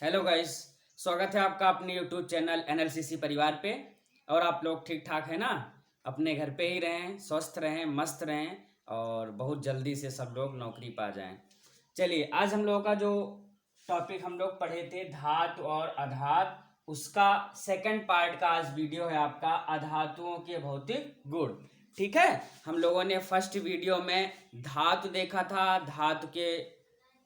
Hello guys. स्वागत है आपका अपने यूट्यूब चैनल एनएलसीसी परिवार पे। और आप लोग ठीक ठाक है ना? अपने घर पे ही रहें, स्वस्थ रहें, मस्त रहें और बहुत जल्दी से सब लोग नौकरी पा जाएं। चलिए, आज हम लोगों का जो टॉपिक हम लोग पढ़े थे धातु और अधातु, उसका सेकंड पार्ट का आज वीडियो है आपका अधातुओं के भौतिक गुण। ठीक है, हम लोगों ने फर्स्ट वीडियो में धातु देखा था, धातु के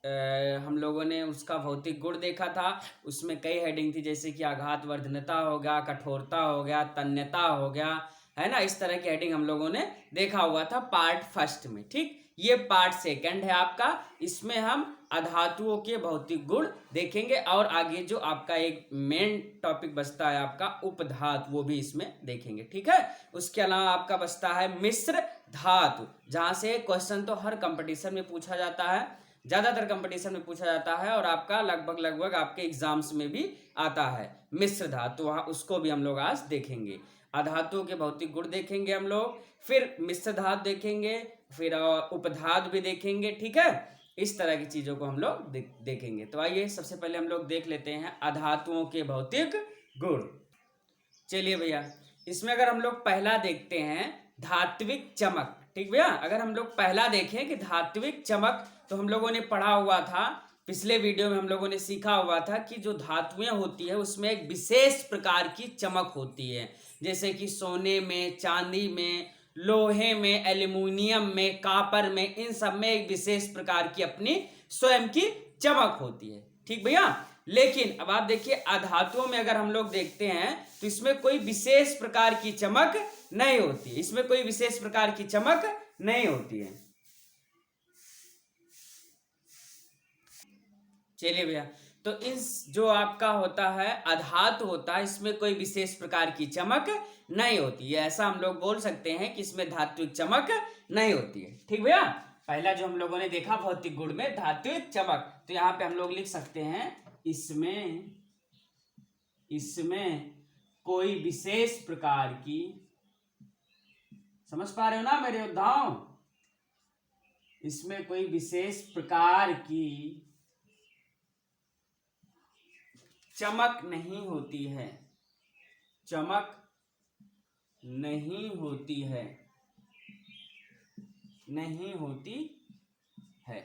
हम लोगों ने उसका भौतिक गुण देखा था। उसमें कई हेडिंग थी, जैसे कि आघात वर्धनता हो गया, कठोरता हो गया, तन्यता हो गया, है ना। इस तरह की हेडिंग हम लोगों ने देखा हुआ था पार्ट फर्स्ट में। ठीक, ये पार्ट सेकंड है आपका। इसमें हम अधातुओं के भौतिक गुण देखेंगे और आगे जो आपका एक मेन टॉपिक बचता है आपका उपधातु, वो भी इसमें देखेंगे। ठीक है, उसके अलावा आपका बचता है मिश्र धातु, जहां से क्वेश्चन तो हर कंपटीशन में पूछा जाता है, ज्यादातर कंपटीशन में पूछा जाता है और आपका लगभग आपके एग्जाम्स में भी आता है मिश्र धातु। वहां उसको भी हम लोग आज देखेंगे। अधातुओं के भौतिक गुण देखेंगे हम लोग, फिर मिश्र धातु देखेंगे, फिर उपधातु भी देखेंगे। ठीक है, इस तरह की चीजों को हम लोग देखेंगे। तो आइए सबसे पहले हम लोग देख लेते हैं अधातुओं के भौतिक गुण। चलिए भैया, इसमें अगर हम लोग पहला देखते हैं धात्विक चमक। ठीक भैया, अगर हम लोग पहला देखें कि धात्विक चमक, तो हम लोगों ने पढ़ा हुआ था पिछले वीडियो में, हम लोगों ने सीखा हुआ था कि जो धातुएं होती है उसमें एक विशेष प्रकार की चमक होती है। जैसे कि सोने में, चांदी में, लोहे में, एल्यूमिनियम में, कापर में, इन सब में एक विशेष प्रकार की अपनी स्वयं की चमक होती है। ठीक भैया, लेकिन अब आप देखिए अधातुओं में अगर हम लोग देखते हैं तो इसमें कोई विशेष प्रकार की चमक नहीं होती। इसमें कोई विशेष प्रकार की चमक नहीं होती है। चलिए भैया, तो इस जो आपका होता है अधातु होता है, इसमें कोई विशेष प्रकार की चमक नहीं होती है। ऐसा हम लोग बोल सकते हैं कि इसमें धात्विक चमक नहीं होती है। ठीक भैया, पहला जो हम लोगों ने देखा भौतिक गुण में धात्विक चमक, तो यहाँ पे हम लोग लिख सकते हैं इसमें कोई विशेष प्रकार की, समझ पा रहे हो ना मेरे योद्धाओं, इसमें कोई विशेष प्रकार की चमक नहीं होती है। चमक नहीं होती है, नहीं होती है।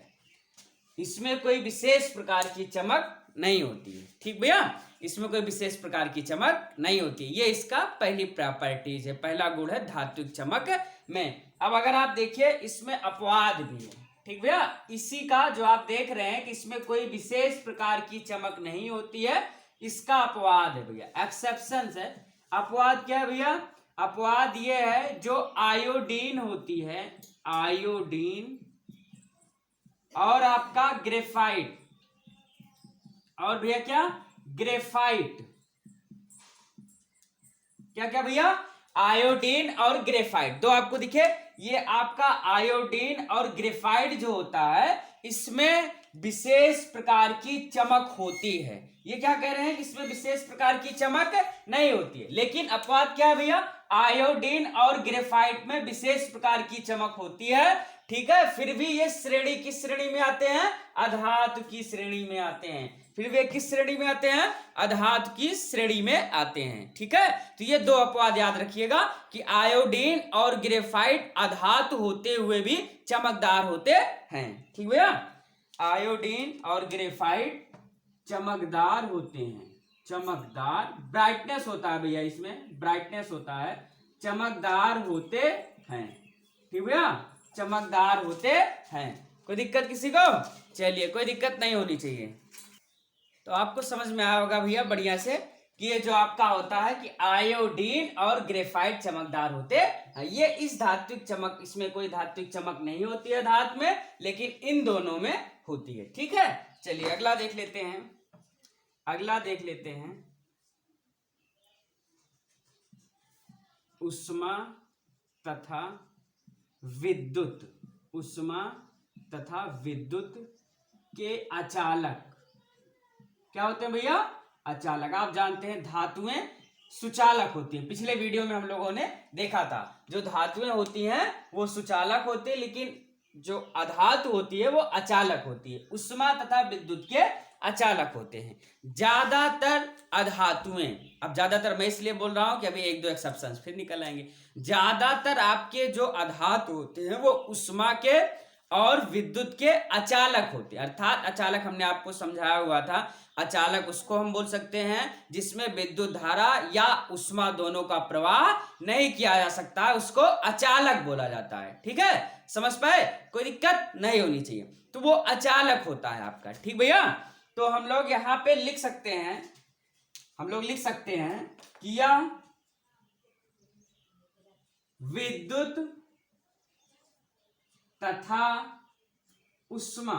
इसमें कोई विशेष प्रकार की चमक नहीं होती है। ठीक भैया, इसमें कोई विशेष प्रकार की चमक नहीं होती। ये इसका पहली प्रॉपर्टीज है, पहला गुण है धात्विक चमक में। अब अगर आप देखिए इसमें अपवाद भी है। ठीक भैया, इसी का जो आप देख रहे हैं कि इसमें कोई विशेष प्रकार की चमक नहीं होती है, इसका अपवाद है भैया, एक्सेप्शन है। अपवाद क्या है भैया? अपवाद ये है जो आयोडीन होती है, आयोडीन और आपका ग्रेफाइट, और भैया क्या? ग्रेफाइट। क्या क्या भैया? आयोडीन और ग्रेफाइट दो आपको दिखे। ये आपका आयोडीन और ग्रेफाइट जो होता है, इसमें विशेष प्रकार की चमक होती है। ये क्या कह रहे हैं कि इसमें विशेष प्रकार की चमक नहीं होती है। लेकिन अपवाद क्या है भैया? आयोडीन और ग्रेफाइट में विशेष प्रकार की चमक होती है। ठीक है, फिर भी ये श्रेणी किस श्रेणी में आते हैं? अधातु की श्रेणी में आते हैं। फिर वे किस श्रेणी में आते हैं? अधातु की श्रेणी में आते हैं। ठीक है, तो ये दो अपवाद याद रखिएगा कि आयोडीन और ग्रेफाइट अधातु होते हुए भी चमकदार होते हैं। ठीक भैया, आयोडीन और ग्रेफाइट चमकदार होते हैं। चमकदार, ब्राइटनेस होता है भैया, इसमें ब्राइटनेस होता है, चमकदार होते हैं। ठीक भैया, चमकदार होते हैं। कोई दिक्कत किसी को? चलिए, कोई दिक्कत नहीं होनी चाहिए। तो आपको समझ में आया होगा भैया बढ़िया से कि ये जो आपका होता है कि आयोडीन और ग्रेफाइट चमकदार होते हैं। ये इस धात्विक चमक, इसमें कोई धात्विक चमक नहीं होती है धातु में, लेकिन इन दोनों में होती है। ठीक है, चलिए अगला देख लेते हैं। अगला देख लेते हैं उष्मा तथा विद्युत। उष्मा तथा विद्युत के अचालक क्या होते हैं भैया? अचालक। आप जानते हैं धातुएं सुचालक होती है, पिछले वीडियो में हम लोगों ने देखा था। जो धातुएं होती हैं वो सुचालक होती है, लेकिन जो अधातु होती है वो अचालक होती है। उष्मा तथा विद्युत के अचालक होते हैं। ज्यादातर अधातुएं, अब ज्यादातर मैं इसलिए बोल रहा हूं कि अभी एक दो एक्सेप्शंस फिर निकल आएंगे। ज्यादातर आपके जो अधातु होते हैं वो उष्मा के और विद्युत के अचालक होते हैं। अर्थात अचालक हमने आपको समझाया हुआ था, अचालक उसको हम बोल सकते हैं जिसमें विद्युत धारा या उष्मा दोनों का प्रवाह नहीं किया जा सकता है, उसको अचालक बोला जाता है। ठीक है, समझ पाए, कोई दिक्कत नहीं होनी चाहिए। तो वो अचालक होता है आपका। ठीक भैया, तो हम लोग यहां पे लिख सकते हैं, हम लोग लिख सकते हैं कि यह विद्युत तथा उष्मा,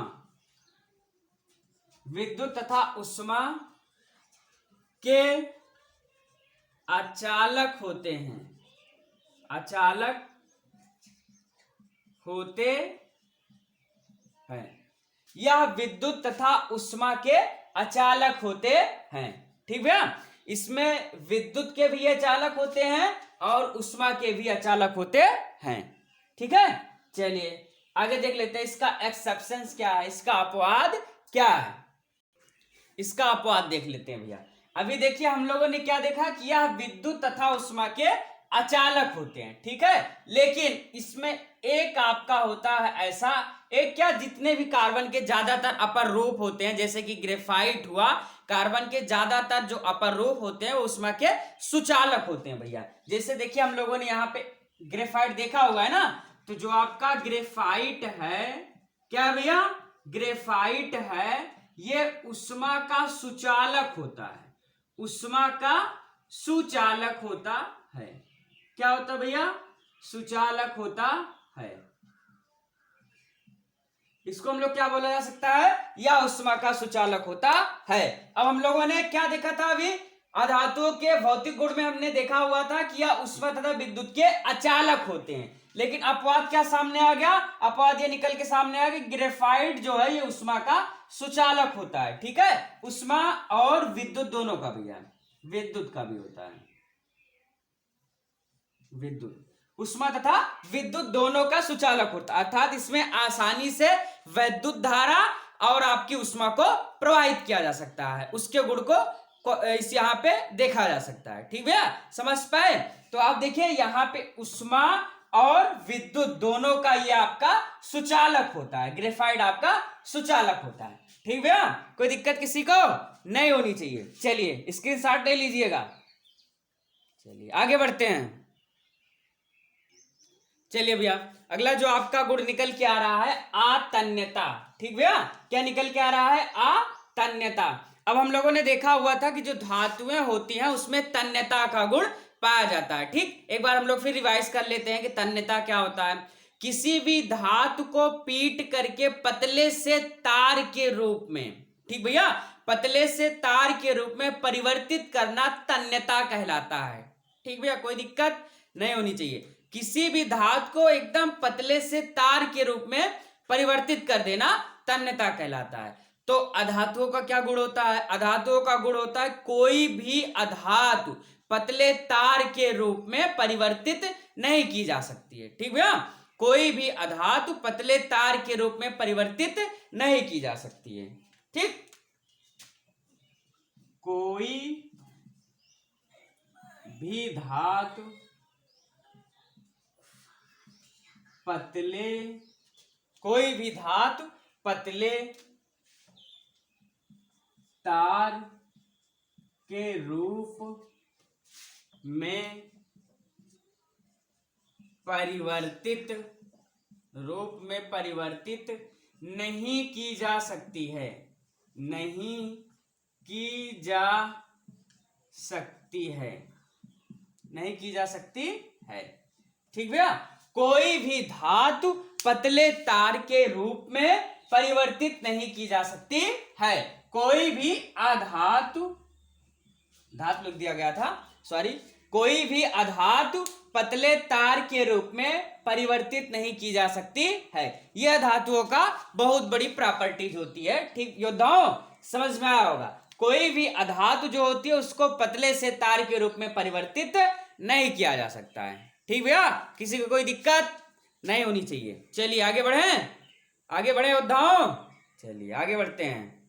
विद्युत तथा उष्मा के अचालक होते हैं, अचालक होते हैं। यह विद्युत तथा उष्मा के अचालक होते हैं। ठीक भैया, इसमें विद्युत के भी अचालक होते हैं और उष्मा के भी अचालक होते हैं। ठीक है, चलिए आगे देख लेते हैं इसका एक्सेप्शंस क्या है, इसका अपवाद क्या है। इसका अपवाद देख लेते हैं भैया। अभी देखिए हम लोगों ने क्या देखा कि यह विद्युत तथा उष्मा के अचालक होते हैं। ठीक है, लेकिन इसमें एक आपका होता है ऐसा, एक क्या, जितने भी कार्बन के ज्यादातर अपर रूप होते हैं, जैसे कि ग्रेफाइट हुआ, कार्बन के ज्यादातर जो अपर रूप होते हैं वो उष्मा के सुचालक होते हैं भैया। जैसे देखिए हम लोगों ने यहाँ पे ग्रेफाइट देखा हुआ है ना, तो जो आपका ग्रेफाइट है, क्या भैया, ग्रेफाइट है, ये उष्मा का सुचालक होता है, उष्मा का सुचालक होता है। क्या होता भैया, सुचालक होता है। इसको हम लोग क्या बोला जा सकता है, या उष्मा का सुचालक होता है। अब हम लोगों ने क्या देखा था अभी, अधातुओं के भौतिक गुण में हमने देखा हुआ था कि यह उष्मा तथा विद्युत के अचालक होते हैं। लेकिन अपवाद क्या सामने आ गया, अपवाद ये निकल के सामने आ गया, ग्रेफाइट जो है ये उष्मा का सुचालक होता है। ठीक है, उष्मा और विद्युत दोनों का भी है, विद्युत का भी होता है, विद्युत, उष्मा तथा विद्युत दोनों का सुचालक होता है। अर्थात इसमें आसानी से वैद्युत धारा और आपकी उष्मा को प्रवाहित किया जा सकता है, उसके गुण को इस यहाँ पे देखा जा सकता है। ठीक है, समझ पाए। तो आप देखिए यहाँ पे उष्मा और विद्युत दोनों का ये आपका सुचालक होता है, ग्रेफाइट आपका सुचालक होता है। ठीक भैया, कोई दिक्कत किसी को नहीं होनी चाहिए। चलिए स्क्रीनशॉट ले लीजिएगा। चलिए आगे बढ़ते हैं। चलिए भैया, अगला जो आपका गुण निकल के आ रहा है, आतन्यता। ठीक भैया, क्या निकल के आ रहा है, आतन्यता। अब हम लोगों ने देखा हुआ था कि जो धातुएं होती हैं उसमें तन्यता का गुण पाया जाता है। ठीक, एक बार हम लोग फिर रिवाइज कर लेते हैं कि तन्यता क्या होता है। किसी भी धातु को पीट करके पतले से तार के रूप में, ठीक भैया, पतले से तार के रूप में परिवर्तित करना तन्यता कहलाता है। ठीक भैया, कोई दिक्कत नहीं होनी चाहिए। किसी भी धातु को एकदम पतले से तार के रूप में परिवर्तित कर देना तन्यता कहलाता है। तो अधातुओं का क्या गुण होता है, अधातुओं का गुण होता है कोई भी अधातु पतले तार के रूप में परिवर्तित नहीं की जा सकती है। ठीक भैया, कोई भी अधातु पतले तार के रूप में परिवर्तित नहीं की जा सकती है। ठीक, कोई भी धातु पतले, कोई भी धातु पतले तार के रूप में परिवर्तित नहीं की जा सकती है, नहीं की जा सकती है, नहीं की जा सकती है। ठीक भैया, कोई भी धातु पतले तार के रूप में परिवर्तित नहीं की जा सकती है। कोई भी अधातु, धातु लिख दिया गया था, सॉरी, कोई भी अधातु पतले तार के रूप में परिवर्तित नहीं की जा सकती है। यह धातुओं का बहुत बड़ी प्रॉपर्टीज होती है। ठीक योद्धाओं, समझ में आया होगा। कोई भी अधातु जो होती है उसको पतले से तार के रूप में परिवर्तित नहीं किया जा सकता है। ठीक भैया, किसी को कोई दिक्कत नहीं होनी चाहिए। चलिए आगे बढ़े, आगे बढ़े योद्धाओं, चलिए आगे बढ़ते हैं।